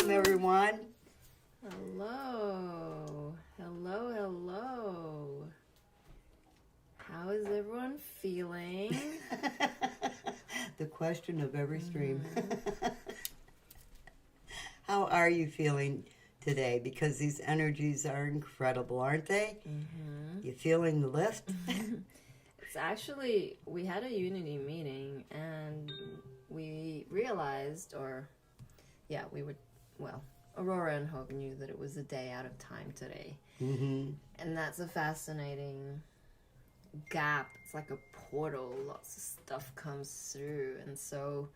Welcome, everyone. Hello. Hello, hello. How is everyone feeling? The question of every stream. How are you feeling today? Because these energies are incredible, aren't they? You feeling the lift? It's actually, we had a unity meeting and we realized, Aurora and Hope knew that it was a day out of time today. And that's a fascinating gap. It's like a portal. Lots of stuff comes through. And so,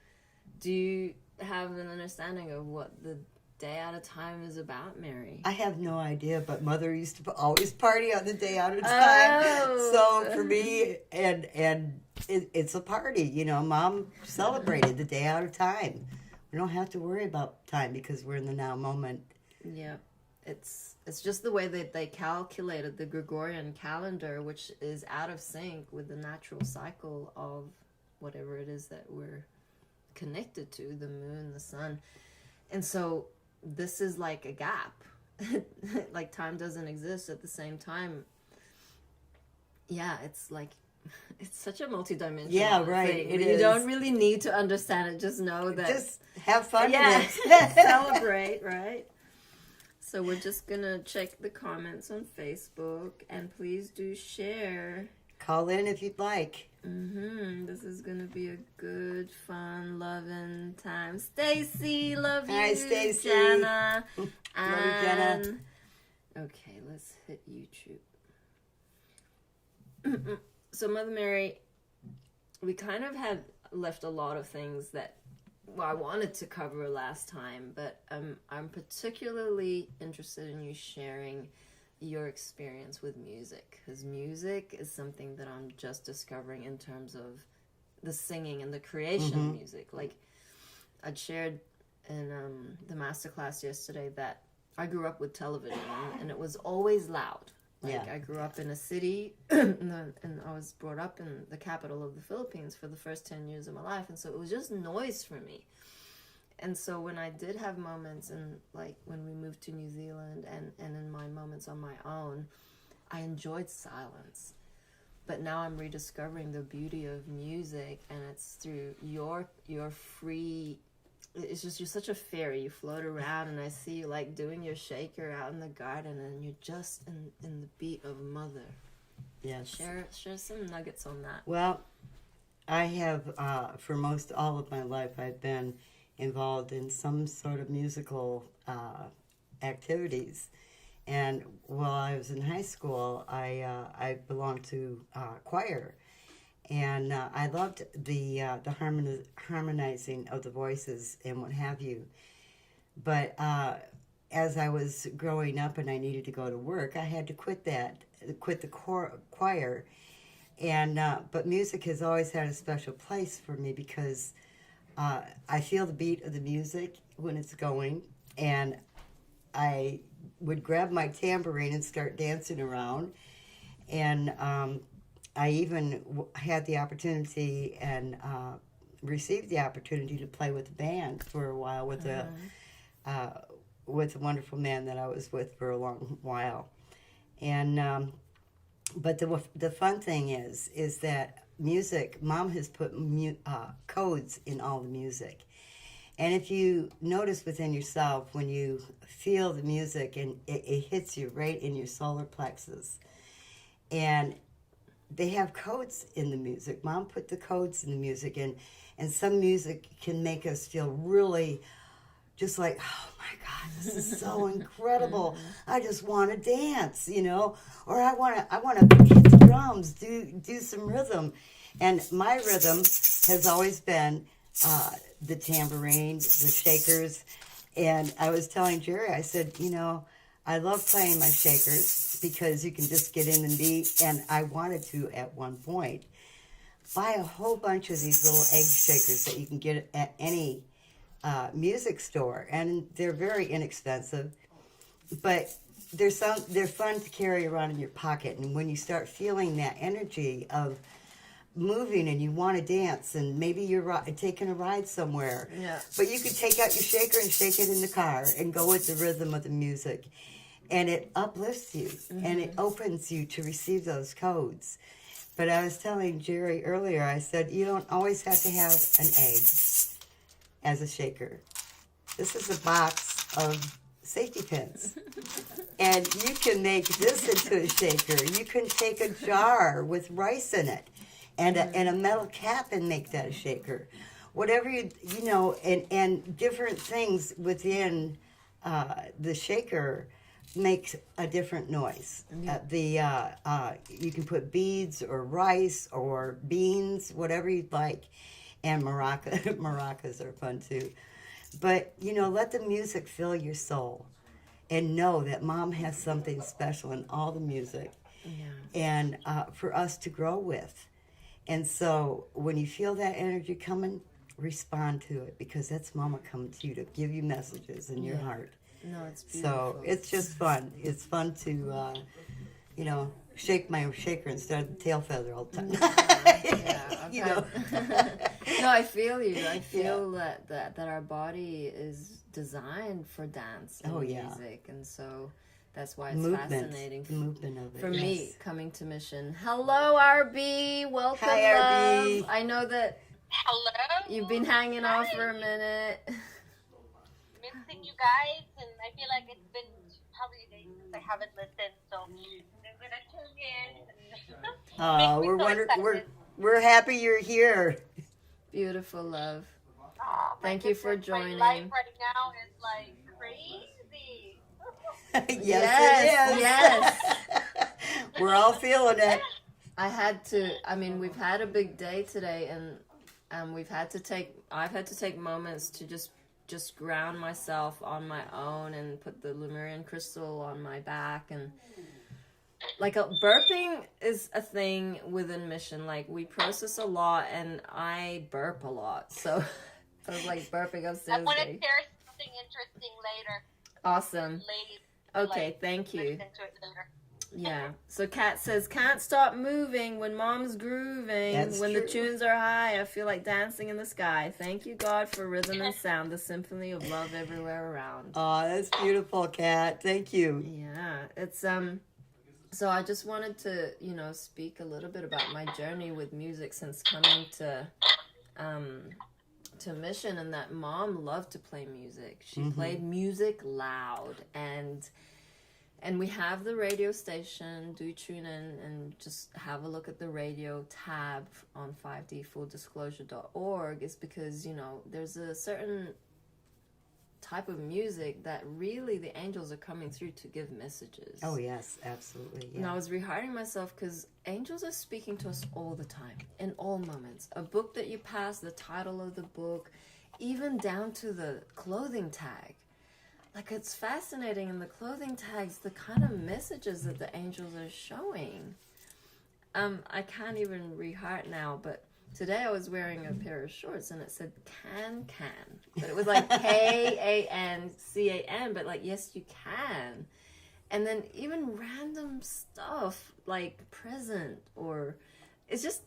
do you have an understanding of what the day out of time is about, Mary? I have no idea, but Mother used to always party on the day out of time. So for me, it's a party. You know, Mom celebrated the day out of time. We don't have to worry about time because we're in the now moment. Yeah, it's just the way that they calculated the Gregorian calendar, which is out of sync with the natural cycle of whatever it is that we're connected to, the moon, the sun. And so this is like a gap. Like time doesn't exist at the same time. Yeah, it's like, it's such a multidimensional thing. It you is. don't really need to understand it. Just know that. Just have fun with it. Celebrate, right? So we're just going to check the comments on Facebook. And please do share. Call in if you'd like. This is going to be a good, fun, loving time. Stacy, love you. Hi, Stacy. Jana. Love you, Jenna. Okay, let's hit YouTube. So, Mother Mary, we kind of had left a lot of things that I wanted to cover last time, but I'm particularly interested in you sharing your experience with music, because music is something that I'm just discovering in terms of the singing and the creation of music. Like, I'd shared in the masterclass yesterday that I grew up with television, and it was always loud. Like, I grew up in a city, and I was brought up in the capital of the Philippines for the first 10 years of my life, and so it was just noise for me. And so when I did have moments, and like when we moved to New Zealand, and in my moments on my own, I enjoyed silence. But now I'm rediscovering the beauty of music, and it's through your free... It's just, you're such a fairy. You float around, and I see you like doing your shaker out in the garden, and you're just in the beat of Mother. Yes. Share some nuggets on that. Well, I have, for most all of my life, I've been involved in some sort of musical activities. And while I was in high school, I belonged to choir. And I loved the harmonizing of the voices and what have you. But as I was growing up and I needed to go to work, I had to quit the choir. And but music has always had a special place for me because I feel the beat of the music when it's going, and I would grab my tambourine and start dancing around. And I even had the opportunity and received the opportunity to play with a band for a while with a wonderful man that I was with for a long while. And but the fun thing is that music, Mom has put codes in all the music. And if you notice within yourself, when you feel the music and it hits you right in your solar plexus, and they have codes in the music. Mom put the codes in the music, and some music can make us feel really just like, oh my God, this is so incredible. I just want to dance, you know, or I want to hit the drums, do some rhythm. And my rhythm has always been the tambourine, the shakers. And I was telling Jerry, I said, you know, I love playing my shakers because you can just get in the beat. And I wanted to, at one point, buy a whole bunch of these little egg shakers that you can get at any music store. And they're very inexpensive, but they're fun to carry around in your pocket. And when you start feeling that energy of moving and you want to dance, and maybe you're taking a ride somewhere. Yeah. But you could take out your shaker and shake it in the car and go with the rhythm of the music. And it uplifts you, and it opens you to receive those codes. But I was telling Jerry earlier, I said, you don't always have to have an egg as a shaker. This is a box of safety pins. And you can make this into a shaker. You can take a jar with rice in it and a metal cap and make that a shaker. Whatever you know, and different things within the shaker makes a different noise. You can put beads or rice or beans, whatever you'd like, and maracas are fun too. But let the music fill your soul, and know that Mom has something special in all the music, and for us to grow with. And so when you feel that energy coming, respond to it, because that's Mama coming to you to give you messages in your heart. No, it's beautiful. So it's just fun. It's fun to, shake my shaker instead of the tail feather all the time. No, I feel you. I feel that our body is designed for dance and music, and so that's why it's fascinating. The movement of it. For me, coming to Mission. Hello, RB. Welcome, Hi, love. RB. I know that. Hello. You've been hanging off for a minute. Missing you guys, and I feel like it's been probably days since I haven't listened, so I'm gonna tune in. We're happy you're here. Beautiful, love. Oh, Thank you for joining. My life right now is like crazy. Yes. We're all feeling it. We've had a big day today, and I've had to take moments to just ground myself on my own and put the Lemurian crystal on my back. And burping is a thing within Mission. Like, we process a lot, and I burp a lot. So I was like burping upstairs. I want to share something interesting later. Awesome. Ladies. Okay, thank you. Listen to it later. Yeah. So Kat says, can't stop moving when Mom's grooving. That's when true. the tunes are high, I feel like dancing in the sky. Thank you, God, for rhythm and sound, the symphony of love everywhere around. Oh, that's beautiful, Kat. Thank you. Yeah. It's so I just wanted to, speak a little bit about my journey with music since coming to Mission, and that Mom loved to play music. She played music loud, and we have the radio station. Do tune in and just have a look at the radio tab on 5dfulldisclosure.org. Is because, there's a certain type of music that really the angels are coming through to give messages. Oh, yes, absolutely. Yeah. And I was rehearsing myself because angels are speaking to us all the time, in all moments. A book that you pass, the title of the book, even down to the clothing tag. Like, it's fascinating in the clothing tags, the kind of messages that the angels are showing. I can't even reheart now, but today I was wearing a pair of shorts and it said can. But it was like KANCAN, but like, yes, you can. And then even random stuff like present, or it's just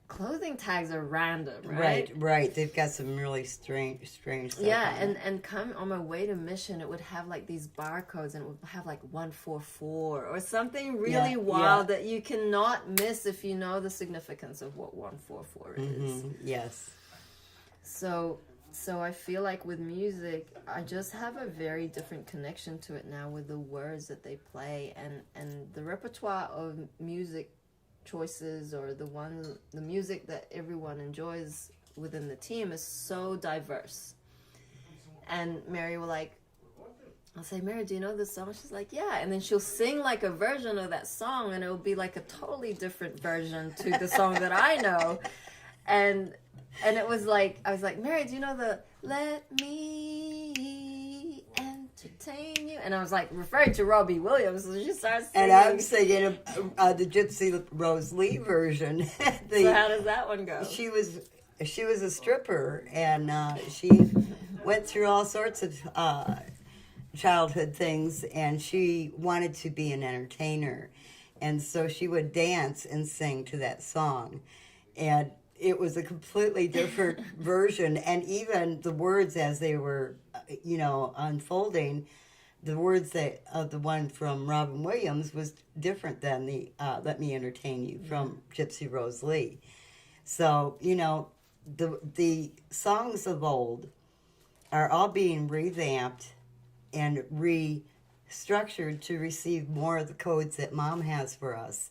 clothing tags are random, right? Right. They've got some really strange stuff. Yeah, and come on my way to Mission, it would have like these barcodes, and it would have like 144 or something really wild that you cannot miss if you know the significance of what 144 is. Yes. So I feel like with music, I just have a very different connection to it now with the words that they play, and the repertoire of music choices, or the music that everyone enjoys within the team, is so diverse. And Mary will I'll say, Mary, do you know this song? She's like, yeah. And then she'll sing like a version of that song, and it will be like a totally different version to the song that I know. And it was like, I was like, Mary, do you know the "Let Me Entertain You"? And I was like referring to Robbie Williams, so she starts singing. And I'm singing the Gypsy Rose Lee version. So how does that one go? She was a stripper, and she went through all sorts of childhood things, and she wanted to be an entertainer, and so she would dance and sing to that song. and it was a completely different version. And even the words as they were, unfolding, the words that the one from Robin Williams was different than the "Let Me Entertain You" from Gypsy Rose Lee. So the songs of old are all being revamped and restructured to receive more of the codes that Mom has for us.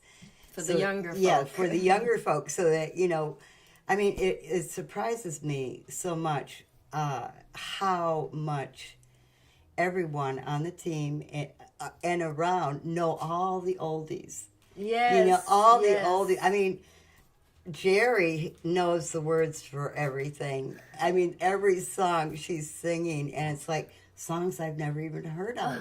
For the younger folk. Yeah, for the younger folks. So that, it surprises me so much how much everyone on the team and around know all the oldies. Yes. All the oldies. I mean, Jerry knows the words for everything. I mean, every song she's singing, and it's like songs I've never even heard of.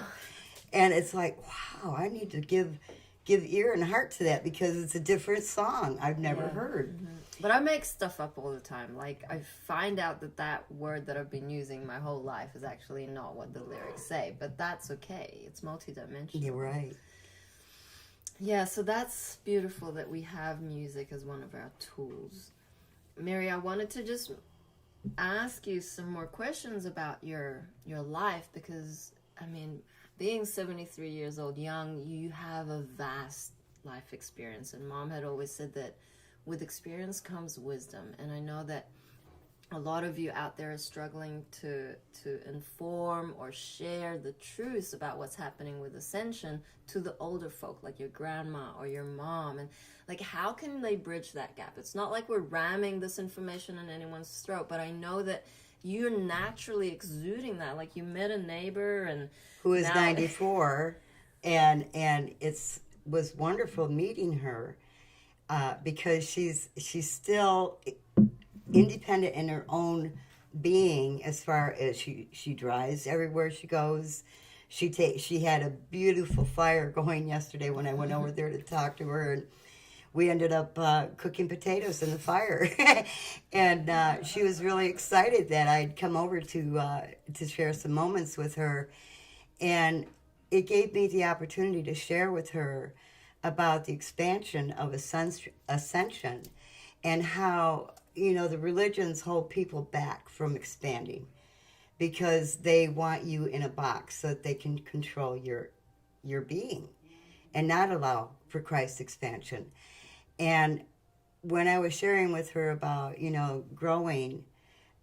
And it's like, wow, I need to give ear and heart to that because it's a different song I've never heard. Mm-hmm. But I make stuff up all the time. Like, I find out that word that I've been using my whole life is actually not what the lyrics say. But that's okay. It's multidimensional. You're right. Yeah, so that's beautiful that we have music as one of our tools. Mary, I wanted to just ask you some more questions about your life because, I mean, being 73 years old, young, you have a vast life experience. And Mom had always said that with experience comes wisdom. And I know that a lot of you out there are struggling to inform or share the truths about what's happening with ascension to the older folk, like your grandma or your mom. And like, how can they bridge that gap? It's not like we're ramming this information in anyone's throat, but I know that you're naturally exuding that. Like, you met a neighbor and who is now... 94, and it's was wonderful meeting her because she's still independent in her own being as far as she drives everywhere she goes. She had a beautiful fire going yesterday when I went over there to talk to her, and we ended up cooking potatoes in the fire. And she was really excited that I'd come over to share some moments with her. And it gave me the opportunity to share with her about the expansion of ascension and how, the religions hold people back from expanding because they want you in a box so that they can control your being and not allow for Christ's expansion. And when I was sharing with her about, growing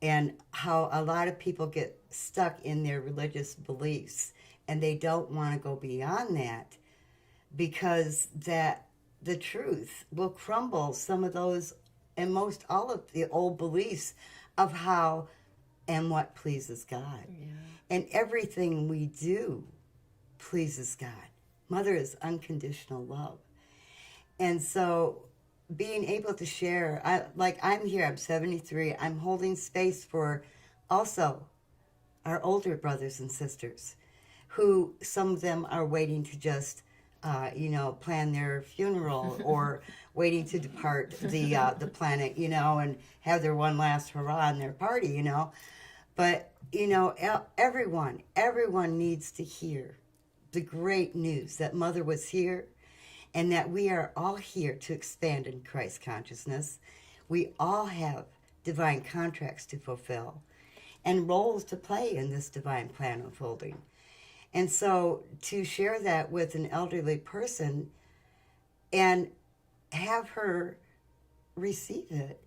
and how a lot of people get stuck in their religious beliefs and they don't want to go beyond that because that the truth will crumble some of those and most all of the old beliefs of how and what pleases God. Yeah. And everything we do pleases God. Mother is unconditional love. And so being able to share, I'm here, I'm 73, I'm holding space for also our older brothers and sisters who some of them are waiting to just plan their funeral or waiting to depart the planet, and have their one last hurrah on their party, But, everyone needs to hear the great news that Mother was here and that we are all here to expand in Christ consciousness. We all have divine contracts to fulfill and roles to play in this divine plan unfolding. And so to share that with an elderly person and have her receive it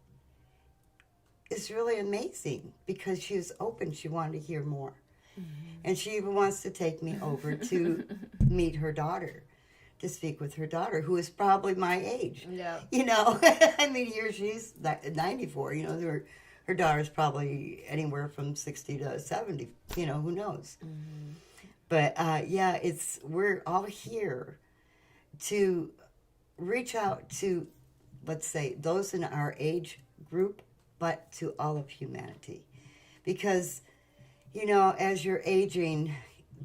is really amazing because she was open. She wanted to hear more. Mm-hmm. And she even wants to take me over to meet her daughter, to speak with her daughter, who is probably my age. Yeah. I mean, here she's 94, her daughter's probably anywhere from 60 to 70, who knows. Mm-hmm. But we're all here to reach out to, let's say, those in our age group, but to all of humanity. Because, as you're aging,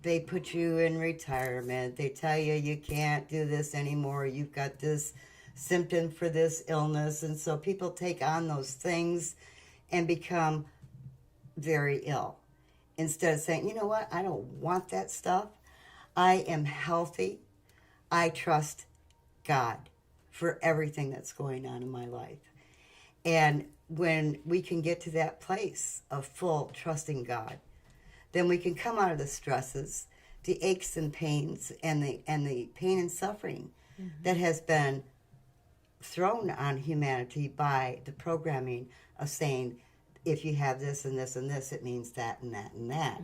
they put you in retirement. They tell you can't do this anymore. You've got this symptom for this illness. And so people take on those things and become very ill. Instead of saying, you know what, I don't want that stuff. I am healthy. I trust God for everything that's going on in my life. And when we can get to that place of full trusting God, then we can come out of the stresses, the aches and pains, and the pain and suffering that has been thrown on humanity by the programming of saying, if you have this and this and this, it means that and that and that.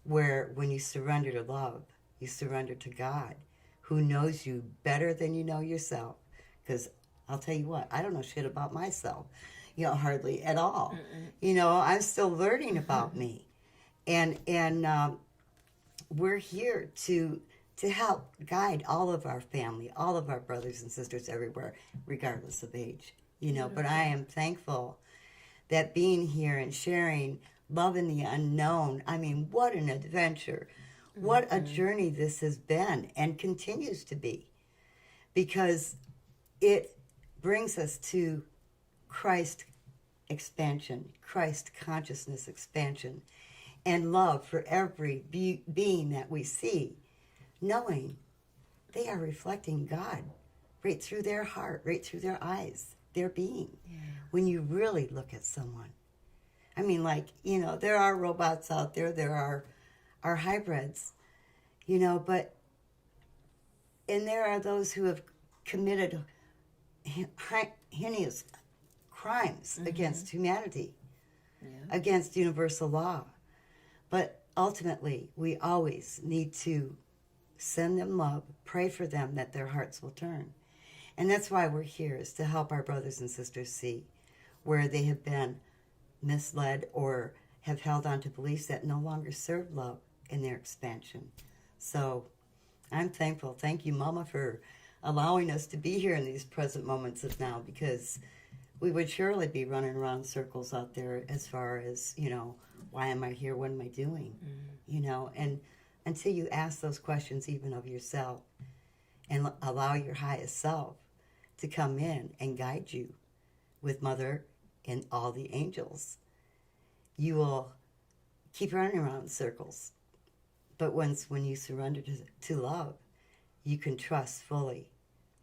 Where when you surrender to love, you surrender to God, who knows you better than you know yourself. Because I'll tell you what, I don't know shit about myself, hardly at all. I'm still learning about me. And we're here to help guide all of our family, all of our brothers and sisters everywhere, regardless of age. But I am thankful that being here and sharing love in the unknown, I mean, what an adventure. What a journey this has been and continues to be. Because it brings us to Christ expansion, Christ consciousness expansion, and love for every being that we see, knowing they are reflecting God right through their heart, right through their eyes, their being. Yeah. When you really look at someone. I mean, there are robots out there, there are hybrids, but, and there are those who have committed heinous crimes against humanity, against universal law. But ultimately, we always need to send them love, pray for them that their hearts will turn. And that's why we're here, is to help our brothers and sisters see where they have been misled or have held on to beliefs that no longer serve love in their expansion. So I'm thankful. Thank you, Mama, for allowing us to be here in these present moments of now, because we would surely be running around circles out there as far as, why am I here? What am I doing? And until you ask those questions even of yourself and allow your highest self to come in and guide you with Mother and all the angels, you will keep running around in circles. But when you surrender to love, you can trust fully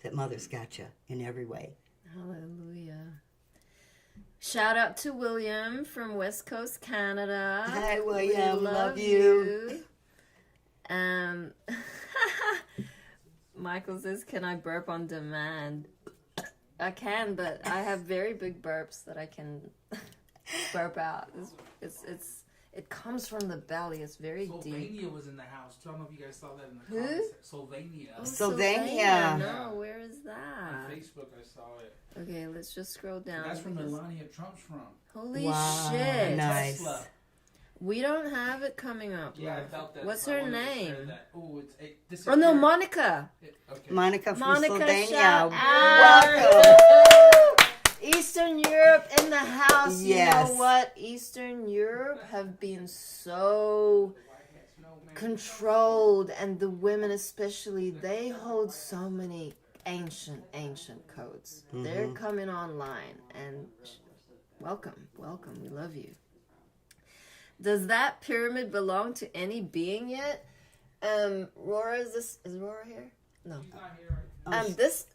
that Mother's got you in every way. Hallelujah. Shout out to William from West Coast, Canada. Hi, William. Love you. Michael says, can I burp on demand? I can, but I have very big burps that I can burp out. It comes from the belly. It's very deep. Sylvania was in the house. I don't know if you guys saw that in the Who? comments. Sylvania. Oh, Sylvania. No, where is that? On Facebook, I saw it. Okay, let's just scroll down. That's from Melania Trump's from. Holy wow, shit. Nice. Tesla. We don't have it coming up. Yeah, love. I felt that. What's I her wanted to name? share that. Oh, Oh, no, Monica. Okay. Monica from Monica, Slovenia. shout Welcome. out. Eastern Europe in the house. Yes. You know what? Eastern Europe have been so controlled, and the women especially, they hold so many ancient codes. They're coming online, and welcome. We love you. Does that pyramid belong to any being yet? Rora, is Rora here? No. She's not here right now. This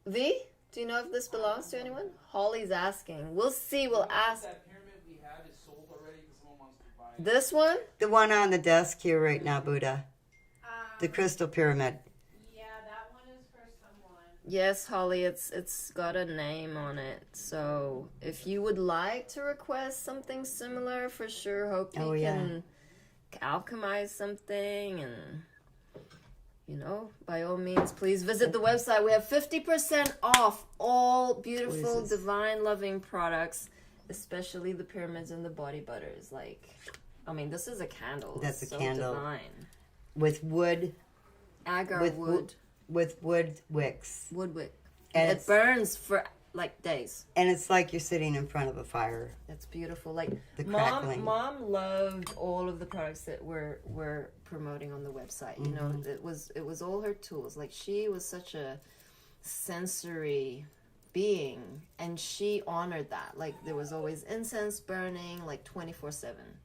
V, do you know if this belongs to anyone? Holly's asking. We'll see. We'll ask. That pyramid we have is sold already because someone wants to buy it. This one? The one on the desk here right now, Buddha. The crystal pyramid. Yeah, that one is for someone. Yes, Holly, it's got a name on it. So if you would like to request something similar, for sure, hope we can alchemize something, and by all means, please visit the website. We have 50% off all beautiful, divine, loving products, especially the pyramids and the body butters. This is a candle. That's it's a so candle. divine. With wood. Agar wood. With wood wicks. Wood wick. And it burns for days. And it's like you're sitting in front of a fire. That's beautiful. The crackling. Mom loved all of the products that we're promoting on the website. It was all her tools. She was such a sensory being, and she honored that. There was always incense burning 24/7.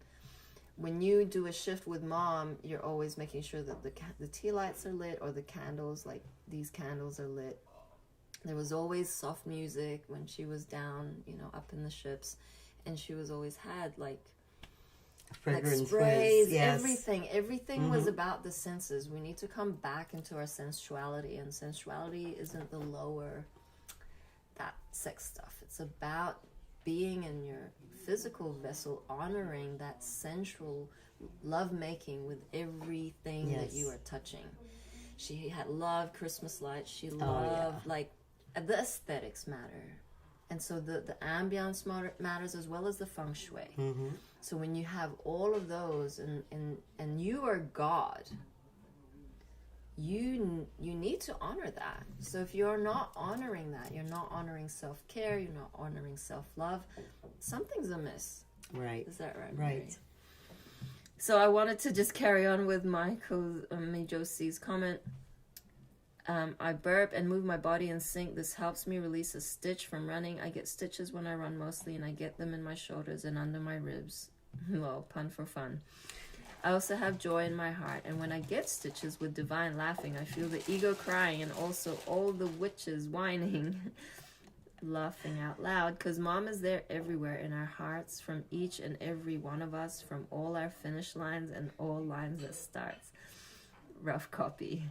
When you do a shift with Mom, you're always making sure that the tea lights are lit, or the candles, these candles, are lit. There was always soft music when she was down, up in the ships, and she was always had like Fragrance sprays, was, yes. everything was about the senses. We need to come back into our sensuality, and sensuality isn't the lower, that sex stuff. It's about being in your physical vessel, honoring that sensual love making with everything that you are touching. She had loved Christmas lights. She loved like the aesthetics matter, and so the ambience matters as well as the feng shui. Mm-hmm. So when you have all of those, and you are God, you need to honor that. So if you're not honoring that, you're not honoring self-care, you're not honoring self-love, something's amiss. Right. Is that right? Right. Mary? So I wanted to just carry on with Josie's comment. I burp and move my body in sync. This helps me release a stitch from running. I get stitches when I run mostly, and I get them in my shoulders and under my ribs. Well, pun for fun. I also have joy in my heart, and when I get stitches with divine laughing, I feel the ego crying and also all the witches whining, laughing out loud, because Mom is there everywhere in our hearts, from each and every one of us, from all our finish lines and all lines that starts. Rough copy.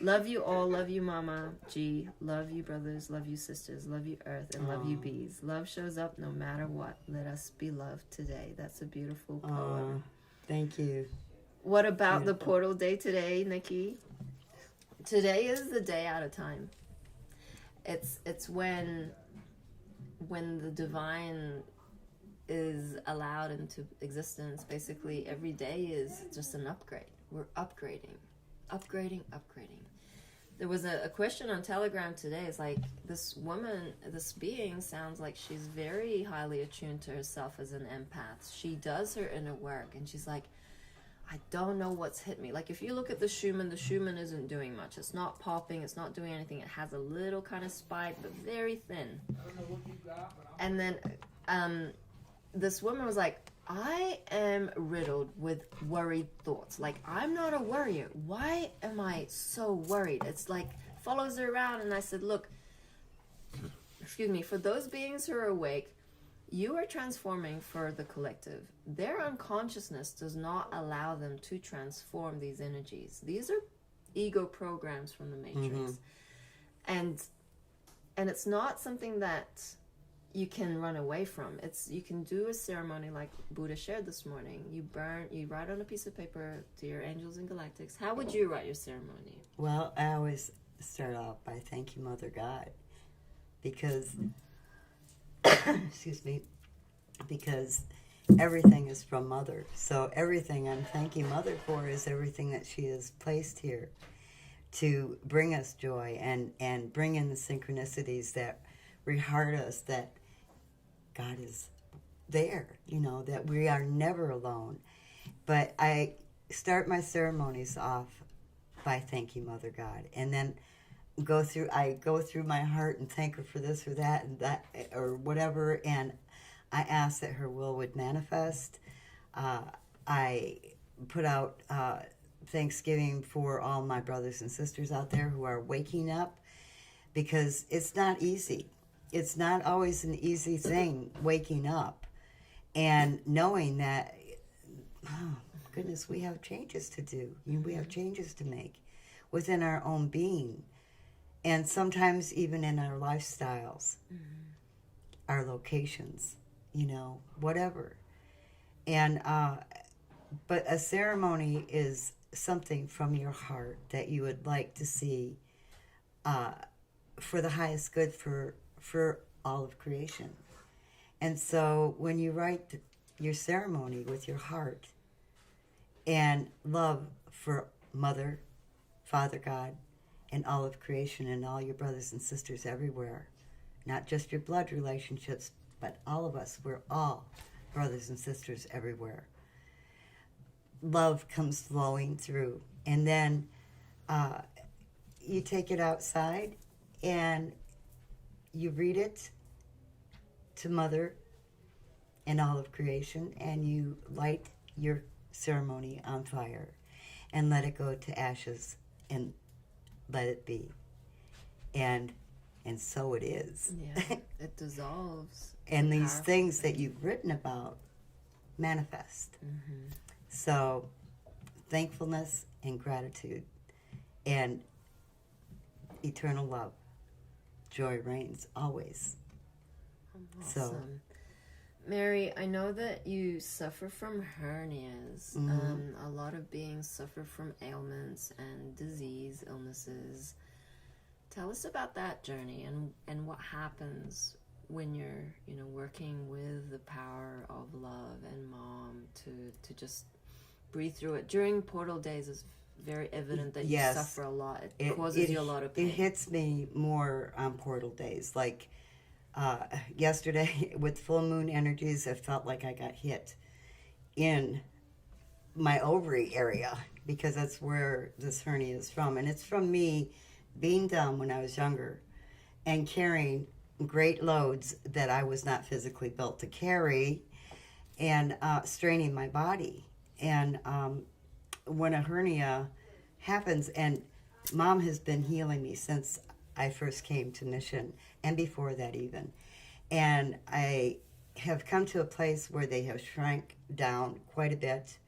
Love you all. Love you, Mama G. Love you, brothers. Love you, sisters. Love you, Earth. And love you, bees. Love shows up no matter what. Let us be loved today. That's a beautiful poem. Thank you. What about the portal day today, Nikki? Today is the day out of time. It's when the divine is allowed into existence. Basically, every day is just an upgrade. We're upgrading. There was a question on Telegram today. It's like, this woman, this being sounds like she's very highly attuned to herself as an empath. She does her inner work, and she's like, I don't know what's hit me. Like, if you look at the Schumann isn't doing much. It's not popping. It's not doing anything. It has a little kind of spike, but very thin. I don't know what you got, but I'm... And then this woman was like, I am riddled with worried thoughts. Like, I'm not a worrier. Why am I so worried? It's like follows her around. And I said, look, excuse me, for those beings who are awake, you are transforming for the collective. Their unconsciousness does not allow them to transform these energies. These are ego programs from the Matrix. And it's not something that you can run away from. You can do a ceremony like Buddha shared this morning. You write on a piece of paper, dear angels and galactics. How would you write your ceremony? Well, I always start off by thank you, Mother God, because excuse me, because everything is from Mother. So everything I'm thanking Mother for is everything that she has placed here to bring us joy and bring in the synchronicities that reheart us that God is there, that we are never alone. But I start my ceremonies off by thanking Mother God, and then I go through my heart and thank her for this or that and that or whatever, and I ask that her will would manifest. I put out Thanksgiving for all my brothers and sisters out there who are waking up, because it's not easy. It's not always an easy thing, waking up and knowing that, oh, goodness, we have changes to do. We have changes to make within our own being, and sometimes even in our lifestyles, our locations, whatever. And but a ceremony is something from your heart that you would like to see for the highest good for all of creation. And so when you write your ceremony with your heart and love for Mother, Father God, and all of creation and all your brothers and sisters everywhere, not just your blood relationships, but all of us, we're all brothers and sisters everywhere. Love comes flowing through. And then you take it outside and you read it to Mother and all of creation, and you light your ceremony on fire and let it go to ashes and let it be. And And so it is. Yeah, it dissolves. And these Powerful things that you've written about manifest. So thankfulness and gratitude and eternal love. Joy reigns always. So Awesome. Mary, I know that you suffer from hernias. A lot of beings suffer from ailments and disease, illnesses. Tell us about that journey and what happens when you're, working with the power of love and Mom to just breathe through it. During portal days, it's very evident that you Yes. suffer a lot. It causes you a lot of pain. It hits me more on portal days. Like yesterday with full moon energies, I felt like I got hit in my ovary area because that's where this hernia is from. And it's from me being dumb when I was younger and carrying great loads that I was not physically built to carry and straining my body. And when a hernia happens, and Mom has been healing me since I first came to Mission and before that even. And I have come to a place where they have shrank down quite a bit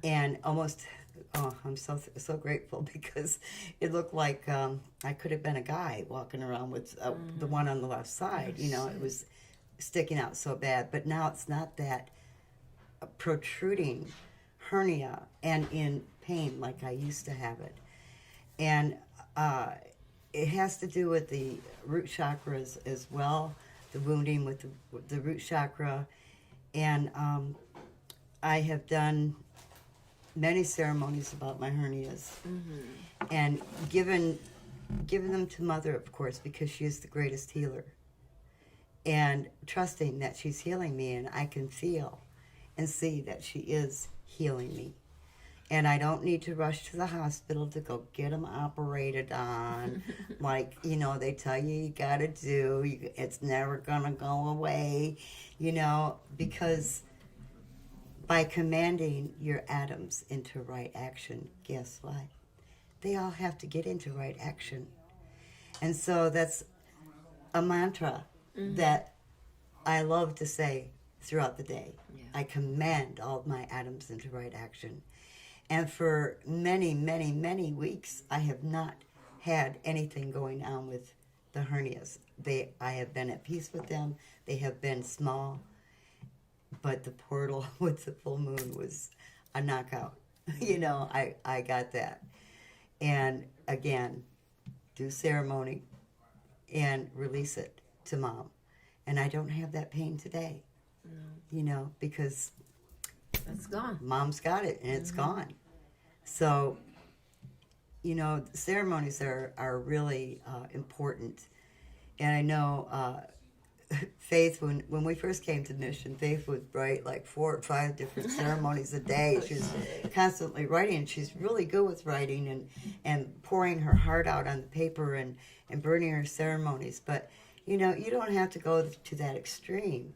and almost, I'm so grateful because it looked like I could have been a guy walking around with the one on the left side. It was sticking out so bad. But now it's not that protruding hernia and in pain like I used to have it. And it has to do with the root chakras as well, the wounding with the root chakra. And I have done many ceremonies about my hernias and given them to Mother, of course, because she is the greatest healer. And trusting that she's healing me, and I can feel and see that she is healing me. And I don't need to rush to the hospital to go get them operated on. Like, they tell you gotta do. It's never gonna go away, because by commanding your atoms into right action, guess what? They all have to get into right action. And so that's a mantra that I love to say throughout the day. Yeah. I command all my atoms into right action. And for many, many, many weeks, I have not had anything going on with the hernias. I have been at peace with them. They have been small. But the portal with the full moon was a knockout. I got that. And again, do ceremony and release it to Mom. And I don't have that pain today, because It's gone. Mom's got it and it's gone. So, ceremonies are really important. And I know Faith, when we first came to Mission, Faith would write like 4 or 5 different ceremonies a day. She was constantly writing, and she's really good with writing and pouring her heart out on the paper and burning her ceremonies. But, you don't have to go to that extreme.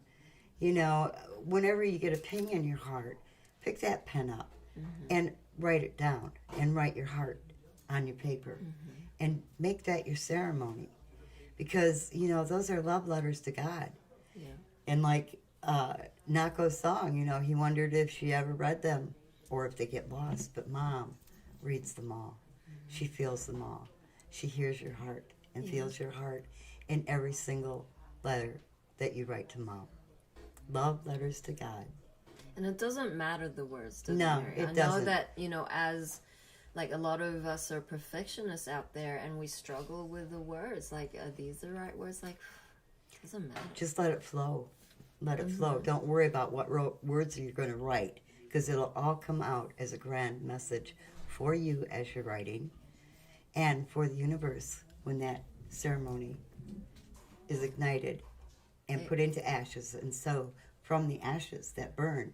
Whenever you get a ping in your heart, pick that pen up and write it down and write your heart on your paper and make that your ceremony. Because, those are love letters to God. Yeah. And like Nako's song, he wondered if she ever read them or if they get lost. But Mom reads them all. She feels them all. She hears your heart and feels your heart in every single letter that you write to Mom. Love letters to God. And it doesn't matter the words, does No, it, Mary? it I doesn't. know that, as like a lot of us are perfectionists out there and we struggle with the words. Like, are these the right words? Like, it doesn't matter. Just let it flow. Let it flow. Don't worry about what words you're going to write, because it'll all come out as a grand message for you as you're writing and for the universe when that ceremony is ignited and put into ashes. And so from the ashes that burn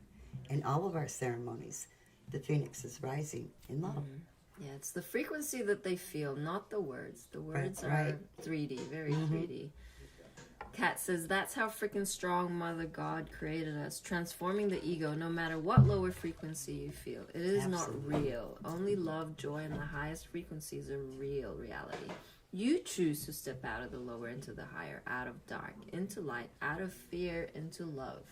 in all of our ceremonies, the phoenix is rising in love. Yeah, it's the frequency that they feel, not the words. The words Right. are 3D, very 3D. Kat says, that's how freaking strong Mother God created us, transforming the ego no matter what lower frequency you feel. It is Absolutely. not real. Only love, joy, and the highest frequencies are real reality. You choose to step out of the lower into the higher, out of dark into light, out of fear into love.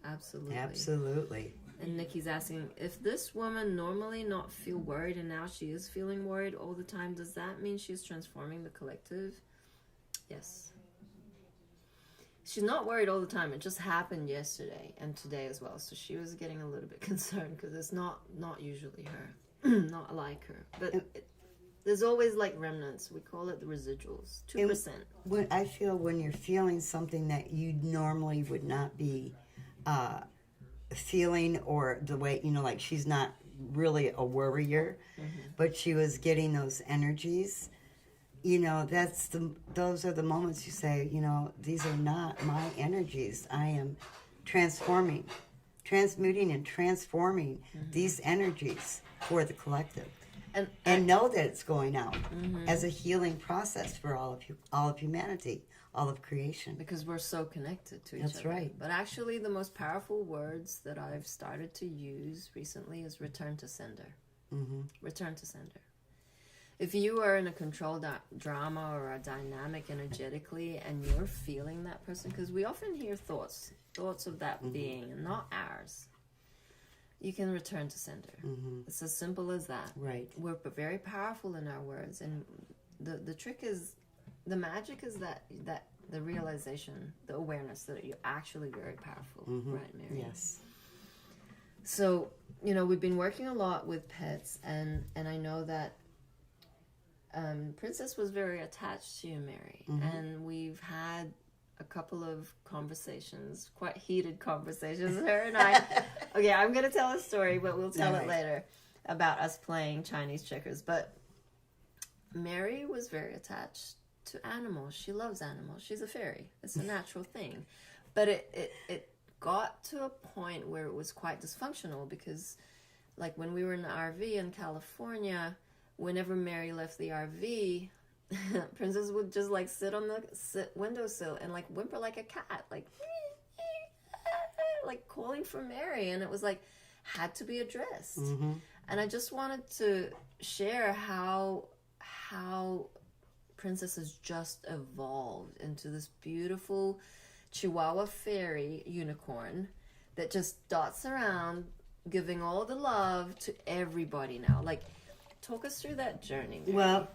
Absolutely. Absolutely. And Nikki's asking, if this woman normally not feel worried and now she is feeling worried all the time, does that mean she's transforming the collective? Yes. She's not worried all the time. It just happened yesterday and today as well. So she was getting a little bit concerned because it's not usually her, not like her. But there's always like remnants. We call it the residuals, 2%. When I feel when you're feeling something that you normally would not be feeling, or the way, like she's not really a worrier, but she was getting those energies, those are the moments you say, these are not my energies. I am transmuting and transforming these energies for the collective. And know that it's going out as a healing process for all of humanity, all of creation. Because we're so connected to each That's other. right. But actually, the most powerful words that I've started to use recently is return to sender. Return to sender. If you are in a controlled drama or a dynamic energetically and you're feeling that person, because we often hear thoughts of that being and not ours, you can return to sender. It's as simple as that. Right. We're very powerful in our words, and the trick is, the magic is that the realization, the awareness that you're actually very powerful, right, Mary? Yes. So, we've been working a lot with pets, and I know that Princess was very attached to you, Mary, and we've had a couple of conversations, quite heated conversations, her and I. Okay, I'm going to tell a story, but we'll tell it later, about us playing Chinese checkers. But Mary was very attached to animals. She loves animals. She's a fairy. It's a natural thing. But it got to a point where it was quite dysfunctional because, like, when we were in the RV in California, whenever Mary left the RV, Princess would just like sit on the windowsill and like whimper like a cat, like calling for Mary, and it was like had to be addressed. And I just wanted to share how Princess has just evolved into this beautiful Chihuahua fairy unicorn that just dots around, giving all the love to everybody now. Like, talk us through that journey, Mary. Well,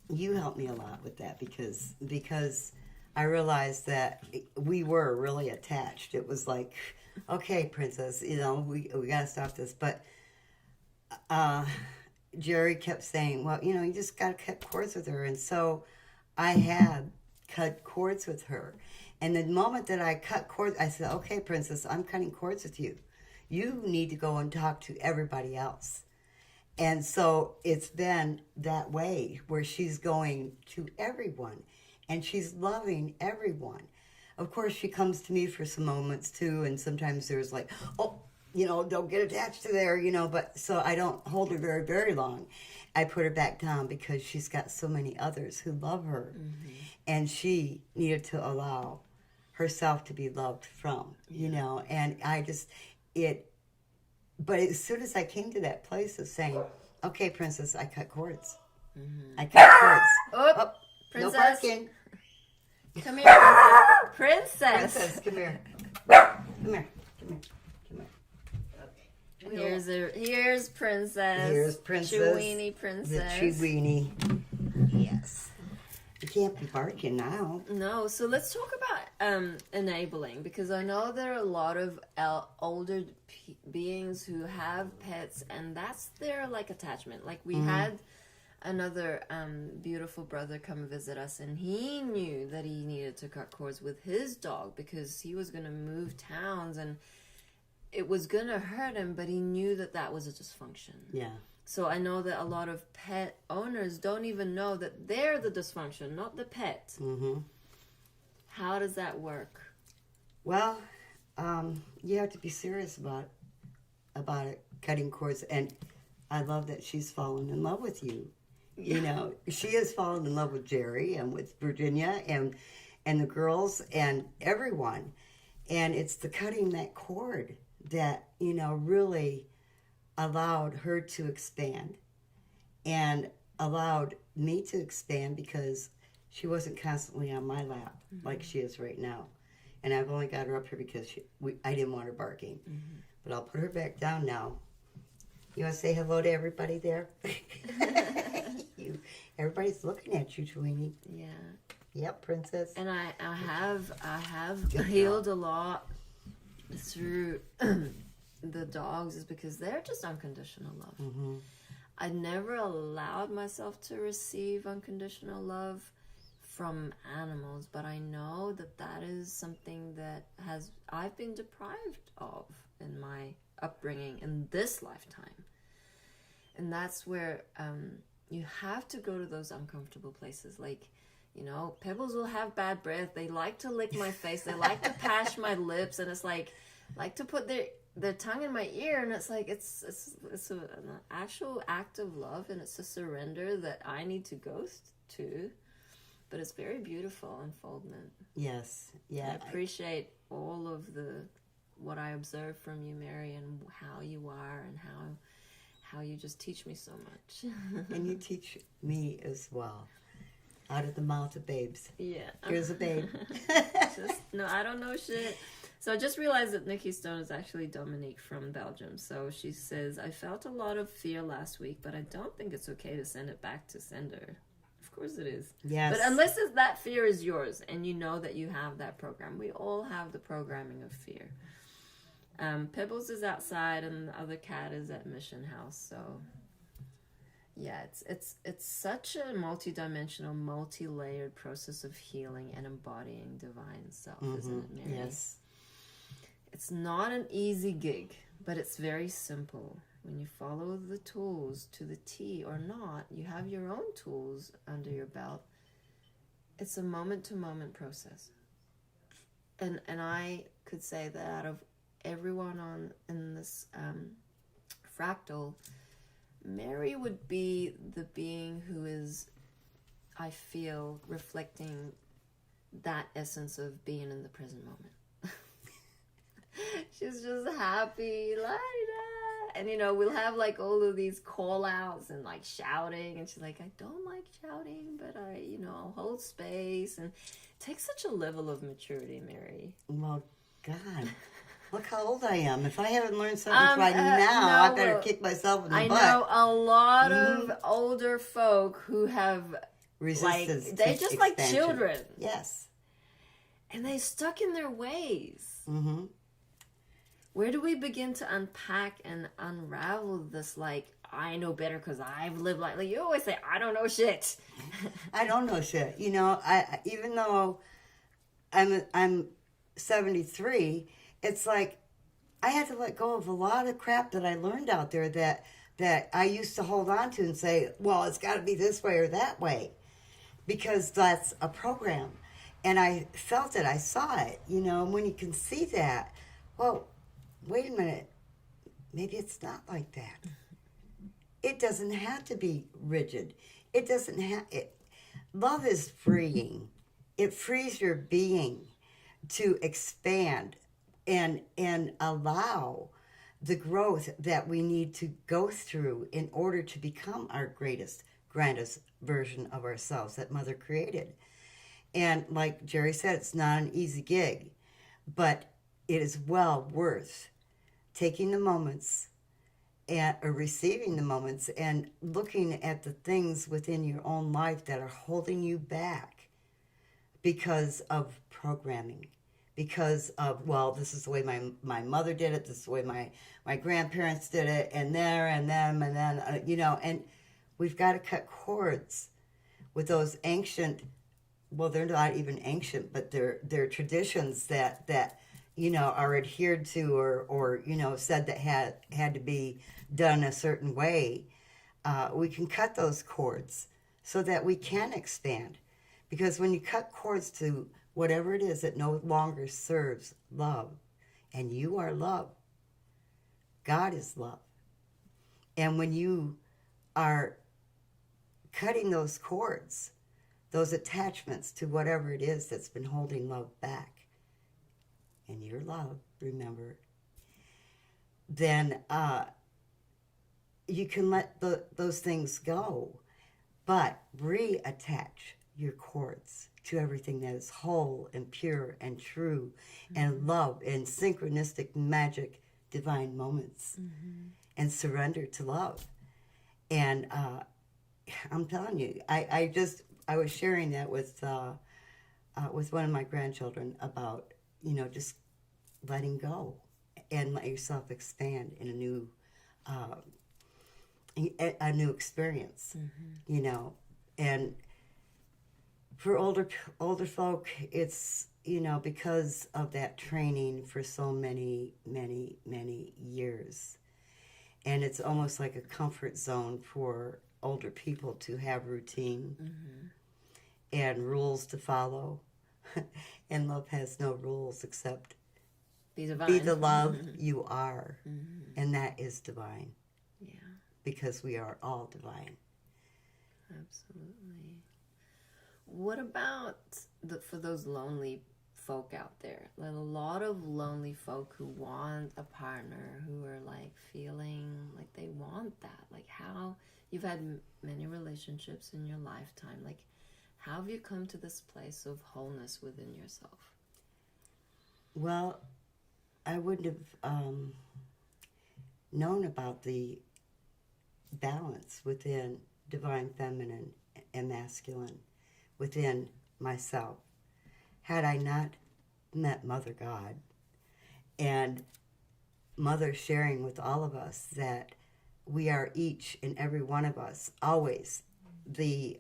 you helped me a lot with that because I realized that we were really attached. It was like, okay, Princess, we got to stop this. But Jerry kept saying, well, you just got to cut cords with her. And so I had cut cords with her. And the moment that I cut cords, I said, okay, Princess, I'm cutting cords with you. You need to go and talk to everybody else. And so it's been that way where she's going to everyone and she's loving everyone. Of course, she comes to me for some moments too. And sometimes there's like, don't get attached to there, but so I don't hold her very, very long. I put her back down because she's got so many others who love her. And she needed to allow herself to be loved from, and but as soon as I came to that place of saying, okay, Princess, I cut cords. I cut cords. Oh, Princess. No barking. Come here, Princess. Princess, come here. Come here. Okay. Here's Princess. Here's Princess. Cheweenie Princess. The Cheweenie. Yes. You can't be barking now. No, so let's talk about enabling, because I know there are a lot of older beings who have pets, and that's their like attachment. Like we had another beautiful brother come visit us, and he knew that he needed to cut cords with his dog because he was going to move towns and it was going to hurt him, but he knew that was a dysfunction. Yeah. So I know that a lot of pet owners don't even know that they're the dysfunction, not the pet. How does that work? Well, you have to be serious about it, cutting cords. And I love that she's fallen in love with you. Yeah. She has fallen in love with Jerry and with Virginia and the girls and everyone. And it's the cutting that cord that, really allowed her to expand. And allowed me to expand because she wasn't constantly on my lap like she is right now. And I've only got her up here because I didn't want her barking. But I'll put her back down now. You want to say hello to everybody there? Everybody's looking at you, Tweenie. Yeah. Yep, princess. And I have Good healed a lot through the dogs, is because they're just unconditional love. Mm-hmm. I never allowed myself to receive unconditional love from animals, but I know that that is something that I've been deprived of in my upbringing in this lifetime. And that's where you have to go to those uncomfortable places. Like, Pebbles will have bad breath. They like to lick my face. They like to pash my lips, and it's like to put their tongue in my ear, and it's like it's an actual act of love, and it's a surrender that I need to go to. But it's very beautiful unfoldment. Yes. Yeah. I appreciate all of what I observe from you, Mary, and how you are, and how you just teach me so much. And you teach me as well. Out of the mouth of babes. Yeah. Here's a babe. No, I don't know shit. So I just realized that Nikki Stone is actually Dominique from Belgium. So she says, I felt a lot of fear last week, but I don't think it's okay to send it back to sender. Of course it is. Yes. But unless that fear is yours and you know that you have that program. We all have the programming of fear. Pebbles is outside and the other cat is at Mission House. So yeah, it's such a multi-dimensional, multi-layered process of healing and embodying divine self, isn't it, Mary? Yes. It's not an easy gig, but it's very simple. When you follow the tools to the T or not, you have your own tools under your belt. It's a moment-to-moment process. And I could say that out of everyone in this fractal, Mary would be the being who is, I feel, reflecting that essence of being in the present moment. She's just happy, la-da. And we'll have like all of these call outs and like shouting, and she's like, I don't like shouting, but I'll hold space. And it takes such a level of maturity, Mary. Well, God. Look how old I am. If I haven't learned something right now, I better kick myself in the butt. I know a lot of older folk who have resistance. They're just like children. Yes. And they stuck in their ways. Mm-hmm. Where do we begin to unpack and unravel this? Like, I know better because I've lived like you always say, I don't know shit. I don't know shit. I even though I'm 73. It's like I had to let go of a lot of crap that I learned out there that I used to hold on to and say, well, it's got to be this way or that way, because that's a program. And I felt it. I saw it, and when you can see that, well, wait a minute, maybe it's not like that. It doesn't have to be rigid. It doesn't have it. Love is freeing. It frees your being to expand and allow the growth that we need to go through in order to become our greatest, grandest version of ourselves that Mother created. And like Jerry said, it's not an easy gig, but it is well worth taking the moments or receiving the moments and looking at the things within your own life that are holding you back because of programming. Because of, well, this is the way my mother did it, this is the way my grandparents did it, and there and them, and then, and we've got to cut cords with those ancient, well, they're not even ancient, but they're traditions that are adhered to or said that had to be done a certain way. We can cut those cords so that we can expand. Because when you cut cords to whatever it is that no longer serves love, and you are love, God is love. And when you are cutting those cords, those attachments to whatever it is that's been holding love back, and your love, remember, then you can let those things go. but reattach your cords to everything that is whole and pure and true and love and synchronistic magic divine moments and surrender to love. And I'm telling you, I was sharing that with one of my grandchildren about, just letting go and let yourself expand in a new experience, and for older folk, it's, because of that training for so many years, and it's almost like a comfort zone for older people to have routine and rules to follow. And love has no rules except Be divine. be the love you are. And that is divine. Yeah, Because we are all divine. absolutely. What about for those lonely folk out there? Like a lot of lonely folk who want a partner, who are like feeling like they want that. Like, how you've had many relationships in your lifetime. Like, how have you come to this place of wholeness within yourself? Well, I wouldn't have known about the balance within divine feminine and masculine within myself had I not met Mother God and Mother sharing with all of us that we are each and every one of us always the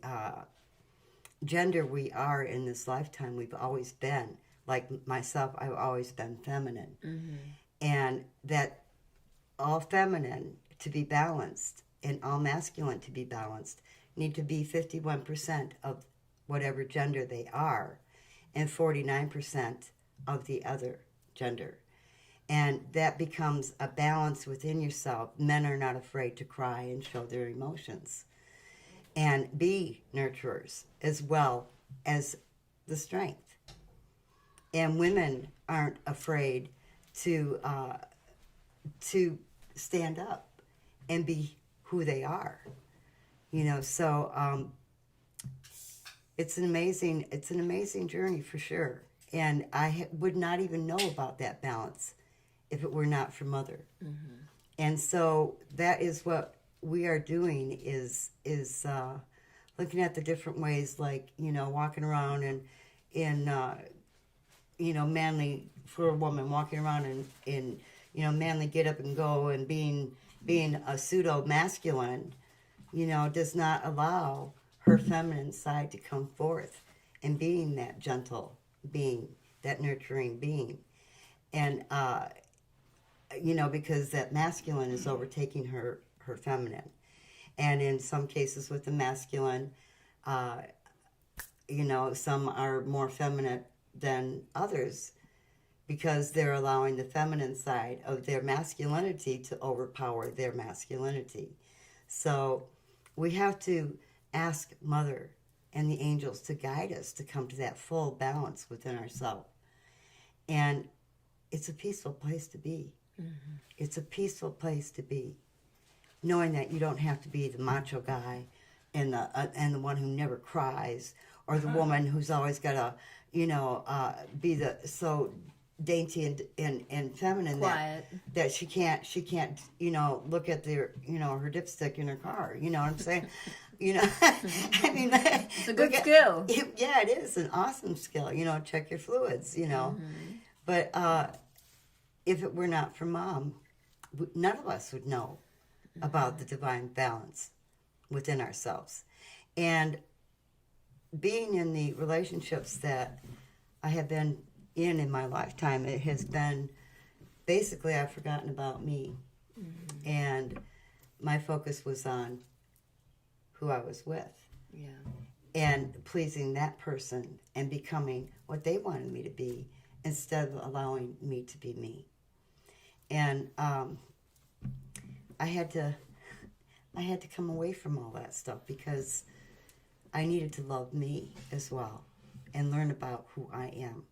gender we are in this lifetime. We've always been, like myself, I've always been feminine. And that all feminine to be balanced and all masculine to be balanced need to be 51% of whatever gender they are and 49% of the other gender. And that becomes a balance within yourself. Men are not afraid to cry and show their emotions and be nurturers as well as the strength. And women aren't afraid to stand up and be who they are. So it's an amazing journey for sure. And I would not even know about that balance if it were not for Mother. And so that is what we are doing is looking at the different ways, like, walking around in manly, for a woman, walking around in manly get up and go and being a pseudo masculine, does not allow her feminine side to come forth and being that gentle being, that nurturing being. And, because that masculine is overtaking her feminine. And in some cases with the masculine, some are more feminine than others because they're allowing the feminine side of their masculinity to overpower their masculinity. So we have to ask Mother and the angels to guide us to come to that full balance within ourselves. And it's a peaceful place to be. It's a peaceful place to be, knowing that you don't have to be the macho guy and the one who never cries, or the woman who's always got to, be the so dainty and feminine that she can't look at their her dipstick in her car. You know what I'm saying? I mean, it's a good skill. Yeah, it is an awesome skill. Check your fluids. But if it were not for Mom, none of us would know about the divine balance within ourselves. And being in the relationships that I have been in my lifetime, it has been basically I've forgotten about me. And my focus was on who I was with. Yeah. And pleasing that person and becoming what they wanted me to be instead of allowing me to be me. And I had to come away from all that stuff because I needed to love me as well and learn about who I am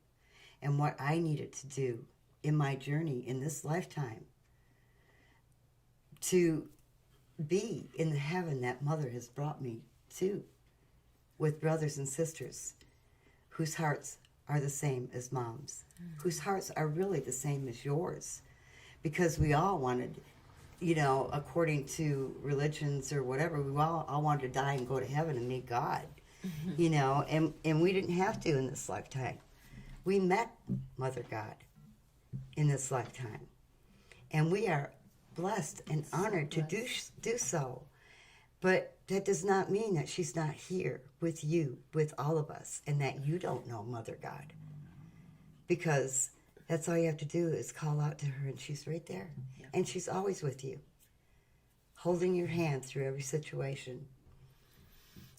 and what I needed to do in my journey in this lifetime to be in the heaven that Mother has brought me too, with brothers and sisters whose hearts are the same as Mom's, whose hearts are really the same as yours, because we all wanted, according to religions or whatever, we all wanted to die and go to heaven and meet God, and we didn't have to in this lifetime. We met Mother God in this lifetime, and we are blessed and honored to do so. But that does not mean that she's not here with you, with all of us, and that you don't know Mother God. Because that's all you have to do is call out to her, and she's right there. Yeah. And she's always with you, holding your hand through every situation.